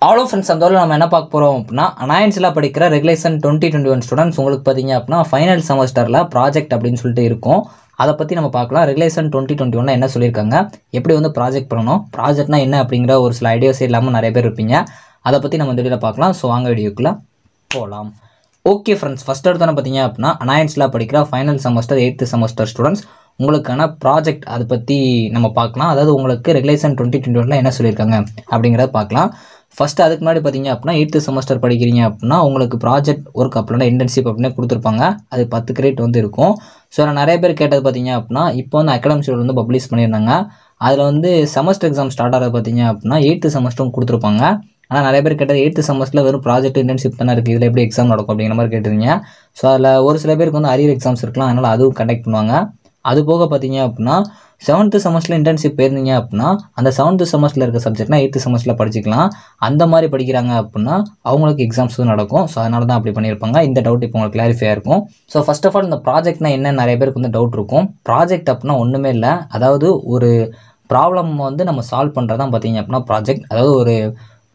அவ்வளோ ஃப்ரெண்ட்ஸ் அந்த நம்ம என்ன பார்க்க போகிறோம் அப்படின்னா அனாயன்ஸில் படிக்கிற ரெகுலேஷன் 2021 ஸ்டூடெண்ட்ஸ் உங்களுக்கு பார்த்தீங்க அப்படின்னா ஃபைனல் செமஸ்டரில் ப்ராஜெக்ட் அப்படின்னு சொல்லிட்டு இருக்கும். அதை பற்றி நம்ம பார்க்கலாம். ரெகுலேஷன் 2021 என்ன சொல்லியிருக்காங்க, எப்படி வந்து ப்ராஜெக்ட் பண்ணணும், ப்ராஜெக்ட்னா என்ன அப்படிங்கிற ஒரு சில ஐடியாஸே இல்லாமல் நிறைய பேர் இருப்பீங்க. அதை பற்றி நம்ம இந்த வீடியோவில் பார்க்கலாம். ஸோ வாங்க வீடியோக்குள்ளே போகலாம். ஓகே ஃப்ரெண்ட்ஸ், ஃபஸ்ட் எடுத்தோன்னு பார்த்தீங்க அப்படின்னா அனாயன்ஸில் படிக்கிற final semester 8th semester students உங்களுக்கான ப்ராஜெக்ட் அதை பற்றி நம்ம பார்க்கலாம். அதாவது உங்களுக்கு ரெகுலேஷன் 2021 என்ன சொல்லியிருக்காங்க அப்படிங்கிறத பார்க்கலாம். ஃபஸ்ட்டு அதுக்கு முன்னாடி பார்த்தீங்க அப்படின்னா 8th செமஸ்டர் படிக்கிறீங்க அப்படின்னா உங்களுக்கு ப்ராஜெக்ட் ஒர்க் அப்படின்னா இன்டர்ன்ஷிப் அப்படின்னு கொடுத்துருப்பாங்க. அது 10 கிரெடிட் வந்து இருக்கும். ஸோ நான் நிறைய பேர் கேட்டது பார்த்தீங்க அப்படின்னா இப்போ வந்து அகாடமிக் ஷெட்யூல் வந்து பப்ளிஷ் பண்ணியிருந்தாங்க. அதில் வந்து செமஸ்டர் எக்ஸாம் ஸ்டார்ட் ஆகிறது பார்த்தீங்க அப்படின்னா 8th செமஸ்டரும் கொடுத்துருப்பாங்க. ஆனால் நிறைய பேர் கேட்டது 8th செமஸ்டரில் வெறும் ப்ராஜெக்ட் இன்டர்ன்ஷிப் தானே இருக்குது, இதில் எப்படி எக்ஸாம் நடக்கும் அப்படிங்கிற மாதிரி கேட்டிருந்தீங்க. ஸோ அதில் ஒரு சில பேருக்கு வந்து அரியர் எக்ஸாம்ஸ் இருக்கலாம், அதனால் அதுவும் கண்டக்ட் பண்ணுவாங்க. அது போக பார்த்தீங்க அப்படின்னா 7th செமஸ்டரில் இன்டர்ன்ஷிப் போயிருந்தீங்க அப்படின்னா அந்த 7th செமஸ்டரில் இருக்க சப்ஜெக்ட்னா 8th செமஸ்டரில் படிச்சிக்கலாம். அந்த மாதிரி படிக்கிறாங்க அப்படின்னா அவங்களுக்கு எக்ஸாம்ஸும் நடக்கும். ஸோ அதனால தான் அப்படி பண்ணியிருப்பாங்க. இந்த டவுட் இப்போ உங்களுக்கு கிளாரிஃபை இருக்கும். ஸோ ஃபர்ஸ்ட் ஆஃப் ஆல் இந்த ப்ராஜெக்ட்னா என்ன நிறைய பேருக்கு வந்து டவுட் இருக்கும். ப்ராஜெக்ட் அப்படின்னா ஒன்றுமே இல்லை, அதாவது ஒரு ப்ராப்ளம் வந்து நம்ம சால்வ் பண்ணுறதான் பார்த்தீங்க அப்படின்னா ப்ராஜெக்ட். அதாவது ஒரு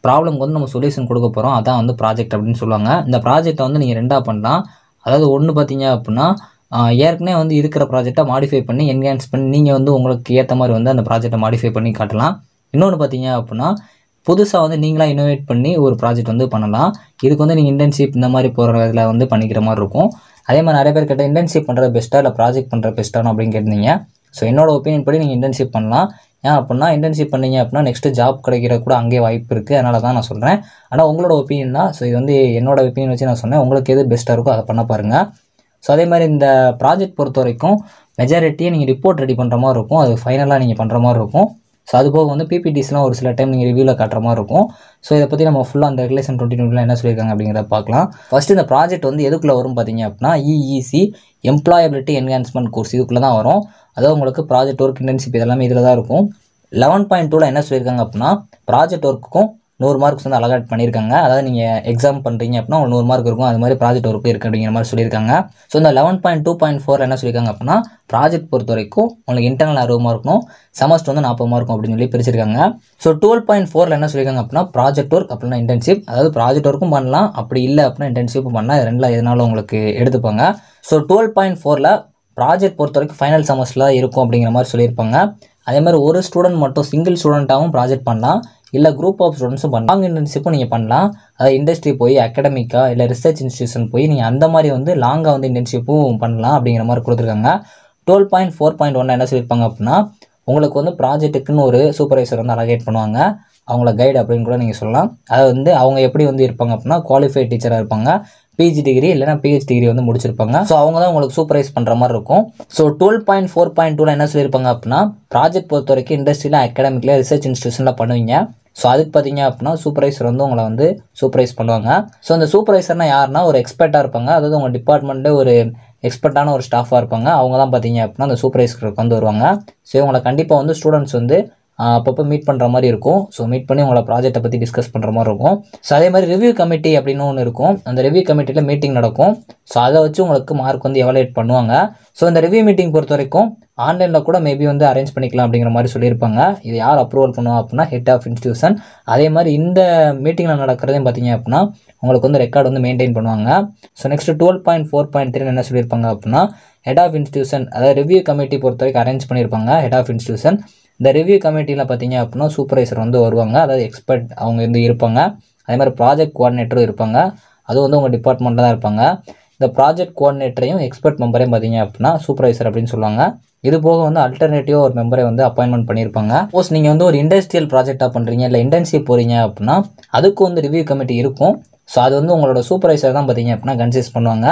ப்ராப்ளம்க்கு வந்து நம்ம சொல்யூஷன் கொடுக்க போகிறோம், அதான் வந்து ப்ராஜெக்ட் அப்படின்னு சொல்லுவாங்க. இந்த ப்ராஜெக்டை வந்து நீங்கள் ரெண்டாக பண்ணலாம். அதாவது ஒன்று பார்த்தீங்க அப்படின்னா ஏற்கனவே வந்து இருக்கிற ப்ராஜெக்டை மாடிஃபை பண்ணி என்ஹான்ஸ் பண்ணி நீங்கள் வந்து உங்களுக்கு ஏற்ற மாதிரி வந்து அந்த ப்ராஜெக்டை மாடிஃபை பண்ணி காட்டலாம். இன்னொன்று பார்த்தீங்க அப்படின்னா புதுசாக வந்து நீங்களாக இனோவேட் பண்ணி ஒரு ப்ராஜெக்ட் வந்து பண்ணலாம். இதுக்கு வந்து நீங்கள் இன்டர்ன்ஷிப் இந்த மாதிரி போகிற இதில் வந்து பண்ணிக்கிற மாதிரி இருக்கும். அதே மாதிரி நிறைய பேர் கேட்டால் இன்டர்ன்ஷிப் பண்ணுறது பெஸ்ட்டாக இல்லை ப்ராஜெக்ட் பண்ணுறது பெஸ்ட்டானு அப்படின்னு கேட்டிருந்தீங்க. ஸோ என்னோட ஒப்பீனியன் படி நீங்கள் இன்டர்ன்ஷிப் பண்ணலாம். ஏன் அப்படின்னா இன்டர்ன்ஷிப் பண்ணீங்க அப்படின்னா நெக்ஸ்ட்டு ஜாப் கிடைக்கிற கூட அங்கேயே வாய்ப்பு இருக்குது. அதனால தான் நான் சொல்கிறேன். ஆனால் உங்களோட ஒப்பீனியன் தான். ஸோ இது வந்து என்னோட ஒப்பீனியன் வச்சு நான் சொன்னேன். உங்களுக்கு எது பெஸ்ட்டாக இருக்கோ அதை பண்ண பாருங்கள். ஸோ அதே மாதிரி இந்த ப்ராஜெக்ட் பொறுத்த வரைக்கும் மெஜாரிட்டியை நீங்கள் ரிப்போர்ட் ரெடி பண்ணுற மாதிரி இருக்கும், அது ஃபைனலாக நீங்கள் பண்ணுற மாதிரி இருக்கும். ஸோ அது போக வந்து பிபிடிஸ்லாம் ஒரு சில டைம் நீங்கள் ரிவ்யூவில் காட்டுற மாதிரி இருக்கும். ஸோ இதை பற்றி நம்ம ஃபுல்லாக அந்த ரெகுலேஷன் 2021 என்ன சொல்லியிருக்காங்க அப்படிங்கிறத பார்க்கலாம். ஃபஸ்ட்டு இந்த ப்ராஜெக்ட் வந்து எதுக்குள்ளே வரும் பார்த்தீங்க அப்படின்னா EEC எம்ப்ளாயபிலிட்டி என்ஹான்ஸ்மெண்ட் கோர்ஸ் இதுக்குள்ளே தான் வரும். அதாவது உங்களுக்கு ப்ராஜெக்ட் ஒர்க் இன்டர்ன்ஷிப் இதெல்லாமே இதில் தான் இருக்கும். 11.2 என்ன சொல்லியிருக்காங்க அப்படின்னா ப்ராஜெக்ட் ஒர்க்குக்கும் 100 மார்க்ஸ் வந்து அலகாட் பண்ணியிருக்காங்க. அதாவது நீங்கள் எக்ஸாம் பண்ணுறீங்க அப்படின்னா உங்களுக்கு 100 மார்க் இருக்கும், அது மாதிரி ப்ராஜெக்ட் ஒர்க்கு இருக்குது அப்படிங்கிற மாதிரி சொல்லியிருக்காங்க. ஸோ இந்த 11.2.4 என்ன சொல்லியிருக்காங்க அப்படின்னா ப்ராஜெக்ட் பொறுத்த வரைக்கும் உங்களுக்கு இன்டர்னல் 60 மார்க்கும் செமஸ்டர் வந்து 40 மார்க்கும் அப்படின்னு சொல்லி பிரிச்சிருக்காங்க. ஸோ 12.4 என்ன சொல்லியிருக்காங்க அப்படின்னா ப்ராஜெக்ட் ஒர்க் அப்படின்னா இன்டர்ன்ஷிப், அதாவது ப்ராஜெக்ட் ஒர்க்கும் பண்ணலாம், அப்படி இல்லை அப்படின்னா இன்டர்ன்ஷிப்பும் பண்ணலாம். இது ரெண்டில் எதனாலும் உங்களுக்கு எடுத்துப்பாங்க. ஸோ 12.4 ப்ராஜெக்ட் பொறுத்த வரைக்கும் ஃபைனல் செமஸ்டரில் இருக்கும் அப்படிங்கிற மாதிரி சொல்லியிருப்பாங்க. அதே மாதிரி ஒரு ஸ்டூடெண்ட் மட்டும் சிங்கிள் ஸ்டூடெண்ட்டாகவும் ப்ராஜெக்ட் பண்ணலாம், இல்லை குரூப் ஆஃப் ஸ்டூடெண்ட்ஸும் பண்ணலாம். லாங் இன்டர்ன்ஷிப்பும் நீங்கள் பண்ணலாம். அதாவது இண்டஸ்ட்ரி போய் அகாடமிக்காக இல்லை ரிசர்ச் இன்ஸ்டியூஷன் போய் நீங்கள் அந்த மாதிரி வந்து லாங்காக வந்து இன்டர்ன்ஷிப்பும் பண்ணலாம் அப்படிங்கிற மாதிரி கொடுத்துருக்காங்க. 12.4.1 என்ன சொல்லியிருப்பாங்க அப்படின்னா உங்களுக்கு வந்து ப்ராஜெக்ட்டுக்குன்னு ஒரு சூப்பர்வைசர் வந்து அலகேட் பண்ணுவாங்க, அவங்கள கைடு அப்படின்னு கூட நீங்கள் சொல்லலாம். அதை வந்து அவங்க எப்படி வந்து இருப்பாங்க அப்படின்னா குவாலிஃபைட் டீச்சராக இருப்பாங்க, பிஜி டிகிரி இல்லைனா பிஹெச் டிகிரி வந்து முடிச்சிருப்பாங்க. ஸோ அவங்க தான் உங்களுக்கு சூப்பர்வைஸ் பண்ணுற மாதிரி இருக்கும். ஸோ 12.4.2 என்ன சொல்லியிருப்பாங்க அப்படின்னா ப்ராஜெக்ட் பொறுத்த வரைக்கும் இண்டஸ்ட்ரியில் அகாடமிக்கில் ரிசர்ச் இன்ஸ்டியூஷனில் பண்ணுவீங்க. ஸோ அதுக்கு பார்த்தீங்க அப்படின்னா சூப்பர்வைசர் வந்து உங்களை வந்து சூப்பர்வைஸ் பண்ணுவாங்க. ஸோ அந்த சூப்பர்வைசர்னால் யாருன்னா ஒரு எக்ஸ்பர்ட்டாக இருப்பாங்க, அதாவது உங்கள் டிபார்ட்மெண்ட்டே ஒரு எக்ஸ்பர்ட்டான ஒரு ஸ்டாஃபாக இருப்பாங்க. அவங்க தான் பார்த்தீங்க அப்படின்னா அந்த சூப்பர்வைசருக்கு வந்து வருவாங்க. ஸோ இவங்களை கண்டிப்பாக வந்து ஸ்டூடெண்ட்ஸ் வந்து அப்பப்போ மீட் பண்ணுற மாதிரி இருக்கும். ஸோ மீட் பண்ணி உங்களை ப்ராஜெக்ட்டை பற்றி டிஸ்கஸ் பண்ணுற மாதிரி இருக்கும். ஸோ அதே மாதிரி ரிவ்யூ கமிட்டி அப்படின்னு ஒன்று இருக்கும். அந்த ரிவ்யூ கமிட்டியில் மீட்டிங் நடக்கும். ஸோ அதை வச்சு உங்களுக்கு மார்க் வந்து எவாலுவேட் பண்ணுவாங்க. ஸோ இந்த ரிவ்யூ மீட்டிங் பொறுத்த வரைக்கும் ஆன்லைனில் கூட மேபி வந்து அரேஞ்ச் பண்ணிக்கலாம் அப்படிங்கிற மாதிரி சொல்லியிருப்பாங்க. இது யார் அப்ரூவல் பண்ணுவா அப்படின்னா ஹெட் ஆஃப் இன்ஸ்டியூஷன். அதே மாதிரி இந்த மீட்டிங்கில் நடக்கிறதையும் பார்த்தீங்க அப்படின்னா உங்களுக்கு வந்து ரெக்கார்டு வந்து மெயின்டைன் பண்ணுவாங்க. ஸோ நெக்ஸ்ட் 12.4.3 என்ன சொல்லியிருப்பாங்க அப்படின்னா ஹெட் ஆஃப் இன்ஸ்டியூஷன், அதாவது ரிவ்யூ கமிட்டி பொறுத்த வரைக்கும் அரேஞ்ச் பண்ணியிருப்பாங்க ஹெட் ஆஃப் இன்ஸ்டியூஷன். இந்த ரிவ்யூ கமிட்டியில் பார்த்தீங்க அப்படின்னா சூப்பர்வைசர் வந்து வருவாங்க, அதாவது எக்ஸ்பர்ட் அவங்க வந்து இருப்பாங்க. அதே மாதிரி ப்ராஜெக்ட் கோஆர்டினேட்டரும் இருப்பாங்க, அதுவும் வந்து உங்கள் டிபார்ட்மெண்ட்டில் தான் இருப்பாங்க. இந்த ப்ராஜெக்ட் கோஆர்டினேட்டரையும் எக்ஸ்பர்ட் மெம்பரையும் பார்த்தீங்க அப்படின்னா சூப்பர்வைசர் அப்படின்னு சொல்லுவாங்க. இது போக வந்து அல்டர்னேட்டிவாக ஒரு மெம்பரை வந்து அப்பாயின்மெண்ட் பண்ணியிருப்பாங்க. சப்போஸ் நீங்கள் வந்து ஒரு இண்டஸ்ட்ரியல் ப்ராஜெக்டாக பண்ணுறீங்க இல்லை இன்டர்ன்ஷிப் போகிறீங்க அப்படின்னா அதுக்கு வந்து ரிவ்யூ கமிட்டி இருக்கும். ஸோ அது வந்து உங்களோட சூப்பர்வைசர் தான் பார்த்தீங்க அப்படின்னா கன்சிஸ்ட் பண்ணுவாங்க.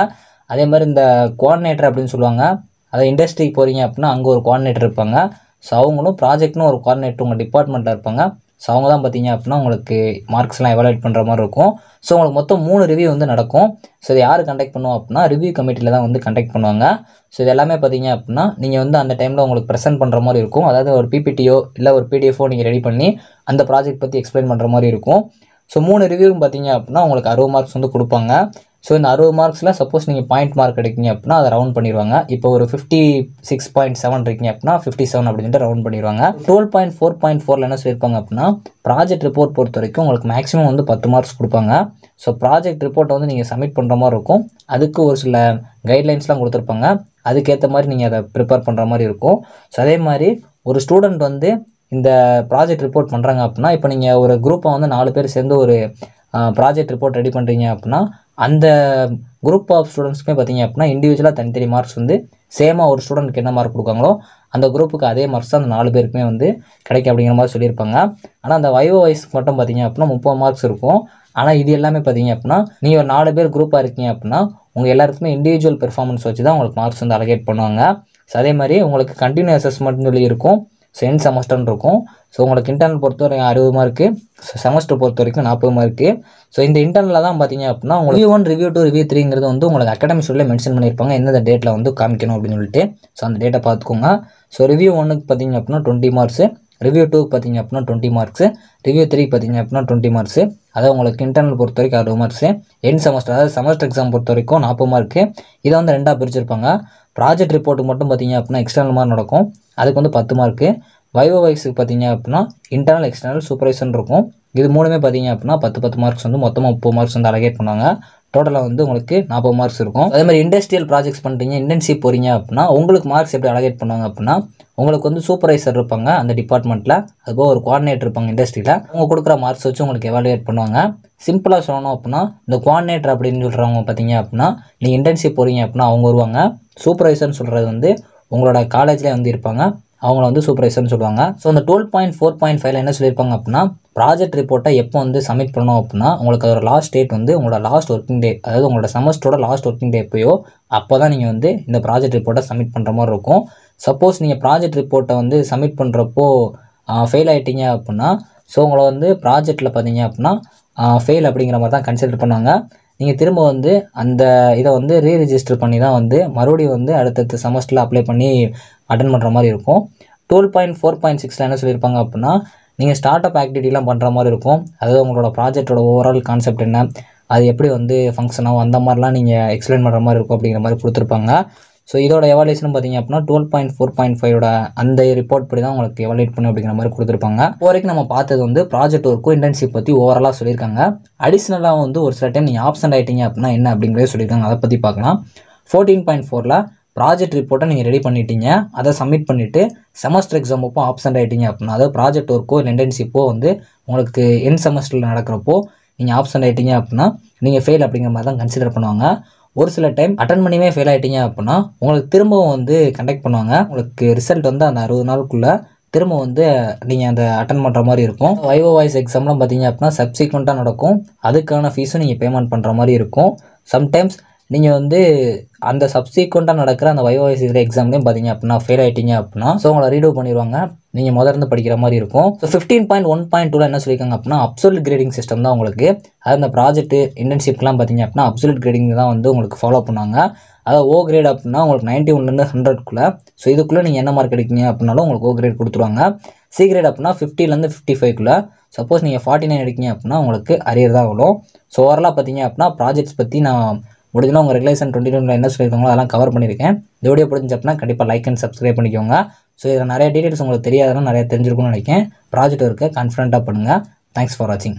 அதே மாதிரி இந்த கோஆர்டினேட்டர் அப்படின்னு சொல்லுவாங்க, அதாவது இண்டஸ்ட்ரிக்கு போகிறீங்க அப்படின்னா அங்கே ஒரு கோஆர்டினேட்டர் இருப்பாங்க. ஸோ அவங்களும் ப்ராஜெக்ட்னு ஒரு கோஆர்டினேட்டர் உங்கள் டிபார்ட்மெண்ட்டில் இருப்பாங்க. ஸோ அவங்க தான் பார்த்தீங்க அப்படின்னா உங்களுக்கு மார்க்ஸ்லாம் எவாலுவேட் பண்ணுற மாதிரி இருக்கும். ஸோ உங்களுக்கு மொத்தம் 3 ரிவ்யூ வந்து நடக்கும். ஸோ இது யார் கண்டக்ட் பண்ணுவோம் அப்படின்னா ரிவ்யூ கமிட்டியில் தான் வந்து கண்டக்ட் பண்ணுவாங்க. ஸோ இது எல்லாமே பார்த்தீங்க அப்படின்னா நீங்கள் வந்து அந்த டைமில் உங்களுக்கு ப்ரெசென்ட் பண்ணுற மாதிரி இருக்கும். அதாவது ஒரு பிபிடியோ இல்லை ஒரு பிடிஎஃபோ நீங்கள் ரெடி பண்ணி அந்த ப்ராஜெக்ட் பற்றி எக்ஸ்பிளைன் பண்ணுற மாதிரி இருக்கும். ஸோ 3 ரிவ்யூவும் பார்த்தீங்க அப்படின்னா உங்களுக்கு 60 மார்க்ஸ் வந்து கொடுப்பாங்க. ஸோ இந்த 60 மார்க்ஸில் சப்போஸ் நீங்கள் பாயிண்ட் மார்க் எடுக்கீங்க அப்படின்னா அதை ரவுண்ட் பண்ணிடுவாங்க. இப்போ ஒரு 56.7 இருக்கீங்க அப்படின்னா 57 அப்படின்ட்டு ரவுண்ட் பண்ணிடுவாங்க. 12.4.4 என்ன சொல்லியிருப்பாங்க அப்படின்னா ப்ராஜெக்ட் ரிப்போர்ட் பொறுத்த வரைக்கும் உங்களுக்கு மேக்ஸிமம் வந்து 10 மார்க்ஸ் கொடுப்பாங்க. ஸோ ப்ராஜெக்ட் ரிப்போர்ட்டை வந்து நீங்கள் சப்மிட் பண்ணுற மாதிரி இருக்கும். அதுக்கு ஒரு சில கைட்லைன்ஸ்லாம் கொடுத்துருப்பாங்க. அதுக்கேற்ற மாதிரி நீங்கள் அதை ப்ரிப்பேர் பண்ணுற மாதிரி இருக்கும். ஸோ அதே மாதிரி ஒரு ஸ்டூடெண்ட் வந்து இந்த ப்ராஜெக்ட் ரிப்போர்ட் பண்ணுறாங்க அப்படின்னா, இப்போ நீங்கள் ஒரு குரூப்பை வந்து 4 பேர் சேர்ந்து ஒரு ப்ராஜெக்ட் ரிப்போர்ட் ரெடி பண்ணுறீங்க அப்படின்னா, அந்த குரூப் ஆஃப் ஸ்டூடெண்ட்ஸ்க்குமே பார்த்தீங்க அப்படின்னா இண்டிவிஜுவலாக தனித்தனி மார்க்ஸ் வந்து சேமாக ஒரு ஸ்டூடெண்ட்க்கு என்ன மார்க் கொடுக்காங்களோ அந்த குரூப்புக்கு அதே மார்க்ஸ் தான் அந்த 4 பேருக்குமே வந்து கிடைக்கும் அப்படிங்கிற மாதிரி சொல்லியிருப்பாங்க. ஆனால் அந்த வைவோ வைஸ்க்கு மட்டும் பார்த்தீங்க அப்படின்னா 30 மார்க்ஸ் இருக்கும். ஆனால் இது எல்லாமே பார்த்தீங்க அப்படின்னா நீங்கள் ஒரு 4 பேர் குரூப்பாக இருக்கீங்க அப்படின்னா உங்கள் எல்லாருக்குமே இண்டிவிஜுவல் பெர்ஃபார்மன்ஸ் வச்சு தான் உங்களுக்கு மார்க்ஸ் வந்து அலகேட் பண்ணுவாங்க. ஸோ அதே மாதிரி உங்களுக்கு கண்டினியூ அசஸ்மெண்ட்னு சொல்லி இருக்கும். ஸோ எண்ட் செமஸ்டர்னு இருக்கும். ஸோ உங்களுக்கு இன்டர்னல் பொறுத்த வரைக்கும் 60 மார்க்கு, செமஸ்டர் பொறுத்த வரைக்கும் 40 மார்க்கு. ஸோ இந்த இன்டர்னலில் தான் பார்த்தீங்க அப்படின்னா உங்களுக்கு ரிவ்யூ 1, ரிவ்யூ 2, ரிவ்யூ 3ங்கிறது வந்து உங்களுக்கு அகாடமிக் ஷெட்யூலில் மென்ஷன் பண்ணியிருப்பாங்க எந்தெந்த டேட்டில் வந்து காமிக்கணும் அப்படின்னு சொல்லிட்டு. ஸோ அந்த டேட்டை பார்த்துக்கோங்க. ஸோ ரிவ்யூ 1க்கு பார்த்தீங்க அப்படின்னா 20 மார்க்ஸு, ரிவ்யூ 2க்கு பார்த்தீங்க அப்படின்னா 20 மார்க்ஸு, ரிவ்யூ 3 பார்த்தீங்க அப்படின்னா 20 மார்க்ஸு. அதாவது உங்களுக்கு இன்டர்னல் பொறுத்த வரைக்கும் 60 மார்க்ஸு, எண்ட் செமஸ்டர் அதாவது செமஸ்டர் எக்ஸாம் பொறுத்த வரைக்கும் 40 மார்க்கு. இதை வந்து 2ஆக பிரிச்சிருப்பாங்க. ப்ராஜெக்ட் ரிப்போர்ட்டுக்கு மட்டும் பார்த்தீங்க அப்படின்னா எக்ஸ்டர்னல் மார்க் நடக்கும், அதுக்கு வந்து 10 மார்க்கு. வைவோ வைஸுக்கு பார்த்தீங்க அப்படின்னா இன்டர்னல், எக்ஸ்டர்னல், சூப்பர்வைசன் இருக்கும். இது மூணுமே பார்த்தீங்க அப்படின்னா 10 மார்க்ஸ் வந்து மொத்தமாக 30 மார்க்ஸ் வந்து அலகேட் பண்ணுவாங்க. டோட்டலாக வந்து உங்களுக்கு 40 மார்க்ஸ் இருக்கும். அதே மாதிரி இண்டஸ்ட்ரியல் ப்ராஜெக்ட்ஸ் பண்ணுறீங்க, இன்டர்ன்ஷிப் போகிறீங்க அப்படின்னா உங்களுக்கு மார்க்ஸ் எப்படி அலகேட் பண்ணுவாங்க அப்படின்னா உங்களுக்கு வந்து சூப்பர்வைசர் இருப்பாங்க அந்த டிபார்ட்மெண்ட்டில், அதுபோல் ஒரு கோஆர்டினேட்டர் இருப்பாங்க இண்டஸ்ட்ரியில். அவங்க கொடுக்குற மார்க்ஸ் வச்சு உங்களுக்கு எவாலுவேட் பண்ணுவாங்க. சிம்பிளாக சொல்லணும் அப்படின்னா இந்த கோஆர்டினேட்டர் அப்படின்னு சொல்கிறவங்க பார்த்தீங்க அப்படின்னா நீங்கள் இன்டர்ன்ஷிப் போகிறீங்க அப்படின்னா அவங்க வருவாங்க. சூப்பர்வைசர்னு சொல்கிறது வந்து உங்களோட காலேஜ்லேயே வந்து இருப்பாங்க, அவங்கள வந்து சூப்பர்வைசர்னு சொல்லுவாங்க. ஸோ இந்த 12.4.5 என்ன சொல்லியிருப்பாங்க அப்படின்னா ப்ராஜெக்ட் ரிப்போர்ட்டை எப்போ வந்து சப்மிட் பண்ணணும் அப்படின்னா உங்களுக்கு அதோட லாஸ்ட் டேட் வந்து உங்களோட லாஸ்ட் ஒர்க்கிங் டே, அதாவது உங்களோட செமஸ்டரோட லாஸ்ட் ஒர்க்கிங் டே எப்போயோ அப்போ தான் நீங்கள் வந்து இந்த ப்ராஜெக்ட் ரிப்போர்ட்டை சப்மிட் பண்ணுற மாதிரி இருக்கும். சப்போஸ் நீங்கள் ப்ராஜெக்ட் ரிப்போர்ட்டை வந்து சப்மிட் பண்ணுறப்போ ஃபெயில் ஆகிட்டீங்க அப்படின்னா ஸோ உங்களை வந்து ப்ராஜெக்ட்டில் பார்த்தீங்க அப்படின்னா ஃபெயில் அப்படிங்கிற மாதிரி தான் கன்சிடர் பண்ணுவாங்க. நீங்கள் திரும்ப வந்து அந்த இதை வந்து ரீரிஜிஸ்டர் பண்ணி தான் வந்து மறுபடியும் வந்து அடுத்தடுத்த செமஸ்டரில் அப்ளை பண்ணி அட்டன் பண்ணுற மாதிரி இருக்கும். 12.4.6 என்ன சொல்லியிருப்பாங்க அப்படின்னா நீங்கள் ஸ்டார்ட் அப் ஆக்டிவிட்டிலாம் பண்ணுற மாதிரி இருக்கும். அதாவது உங்களோட ப்ராஜெக்டோட ஓவரால் கான்செப்ட் என்ன, அது எப்படி வந்து ஃபங்க்ஷன் ஆகும், அந்த மாதிரிலாம் நீங்கள் எக்ஸ்பிளைன் பண்ணுற மாதிரி இருக்கும் அப்படிங்கிற மாதிரி கொடுத்துருப்பாங்க. ஸோ இதோட எவாலுவேஷன் பார்த்தீங்க அப்படின்னா 12.4.5 அந்த ரிப்போர்ட் படி தான் உங்களுக்கு எவாலுவேட் பண்ணி அப்படிங்கிற மாதிரி கொடுத்துருப்பாங்க. இப்போ வரைக்கும் நம்ம பார்த்தது வந்து ப்ராஜெக்ட் ஒர்க்கும் இன்டர்ன்ஷிப் பற்றி ஓவராலாக சொல்லியிருக்காங்க. அடிஷ்னலாக வந்து ஒரு சில டைம் நீங்கள் ஆப்சென்ட் ஆகிட்டீங்க அப்படின்னா என்ன அப்படிங்கிறத சொல்லியிருக்காங்க. அதை பற்றி பார்க்கலாம். 14.4ல் ப்ராஜெக்ட் ரிப்போர்ட்டை நீங்கள் ரெடி பண்ணிட்டீங்க, அதை சப்மிட் பண்ணிவிட்டு செமஸ்டர் எக்ஸாம் அப்போ ஆப்சென்ட் ஆகிட்டீங்க அப்படின்னா, அதாவது ப்ராஜெக்ட் ஒர்க்கோ இல்லை இன்டர்ன்ஷிப்போ வந்து உங்களுக்கு எண்ட் செமஸ்டரில் நடக்கிறப்போ நீங்கள் ஆப்சென்ட் ஆகிட்டீங்க அப்படின்னா நீங்கள் ஃபெயில் அப்படிங்கிற மாதிரி தான் கன்சிடர் பண்ணுவாங்க. ஒரு சில டைம் அட்டன் பண்ணியுமே ஃபெயில் ஆகிட்டீங்க அப்படின்னா உங்களுக்கு திரும்பவும் வந்து கண்டக்ட் பண்ணுவாங்க. உங்களுக்கு ரிசல்ட் வந்து அந்த 60 நாளுக்குள்ளே திரும்ப வந்து நீங்கள் அந்த அட்டன் பண்ணுற மாதிரி இருக்கும். வைவோ வாய்ஸ் எக்ஸாம்லாம் பார்த்தீங்க அப்படின்னா சப்சிக்வெண்ட்டாக நடக்கும், அதுக்கான ஃபீஸும் நீங்கள் பேமெண்ட் பண்ணுற மாதிரி இருக்கும். சம்டைம்ஸ் நீங்கள் வந்து அந்த சப்சிக்வெண்ட்டாக நடக்கிற அந்த வைவோ வாய்ஸ் இதில் எக்ஸாம்லேயும் பார்த்தீங்க அப்படின்னா ஃபெயில் ஆகிட்டீங்க அப்படின்னா ஸோ உங்களை ரீடூ பண்ணிடுவாங்க, நீங்கள் முதல்ல படிக்கிற மாதிரி இருக்கும். ஸோ 15.1.2 என்ன சொல்லியிருக்காங்க அப்படின்னா அப்சல்யூட் கிரேடிங் சிஸ்டம் தான் உங்களுக்கு. அது அந்த ப்ராஜெக்ட் இன்டர்ன்ஷிப்லாம் பார்த்தீங்க அப்படின்னா அப்சல்யூட் கிரேடிங் தான் வந்து உங்களுக்கு ஃபாலோ பண்ணுவாங்க. அதாவது ஓ கிரேட் அப்படின்னா உங்களுக்கு 91லேருந்து 100க்குள்ளே. ஸோ இதுக்குள்ளே நீங்கள் என்ன மார்க் எடுக்கீங்க அப்படின்னாலும் உங்களுக்கு ஓ கிரேட் கொடுத்துருவாங்க. சி கிரேட் அப்படின்னா 50லேருந்து 55க்குள்ளே. சப்போஸ் நீங்கள் 49 எடுக்கீங்க அப்படின்னா உங்களுக்கு அரியர் தான் வரும். ஸோ ஓவராலாக பார்த்தீங்க அப்படின்னா ப்ராஜெக்ட்ஸ் பற்றி நான் முடிஞ்சுனா உங்கள் ரெகுலேஷன் 2020 என்ன சொல்லியிருக்காங்களோ அதெல்லாம் கவர் பண்ணியிருக்கேன். இந்த வீடியோ பிடிச்சி அப்படின்னா கண்டிப்பாக லைக் அண்ட் சப்ஸ்கிரைப் பண்ணிக்கோங்க. ஸோ இதில் நிறைய டீட்டெயில்ஸ் உங்களுக்கு தெரியாதுன்னா நிறைய தெரிஞ்சிருக்கும்னு நினைக்கிறேன். ப்ராஜெக்ட் ஒர்க்கை கான்ஃபிடென்ட்டாக பண்ணுங்கள். தேங்க்ஸ் ஃபார் வாட்சிங்.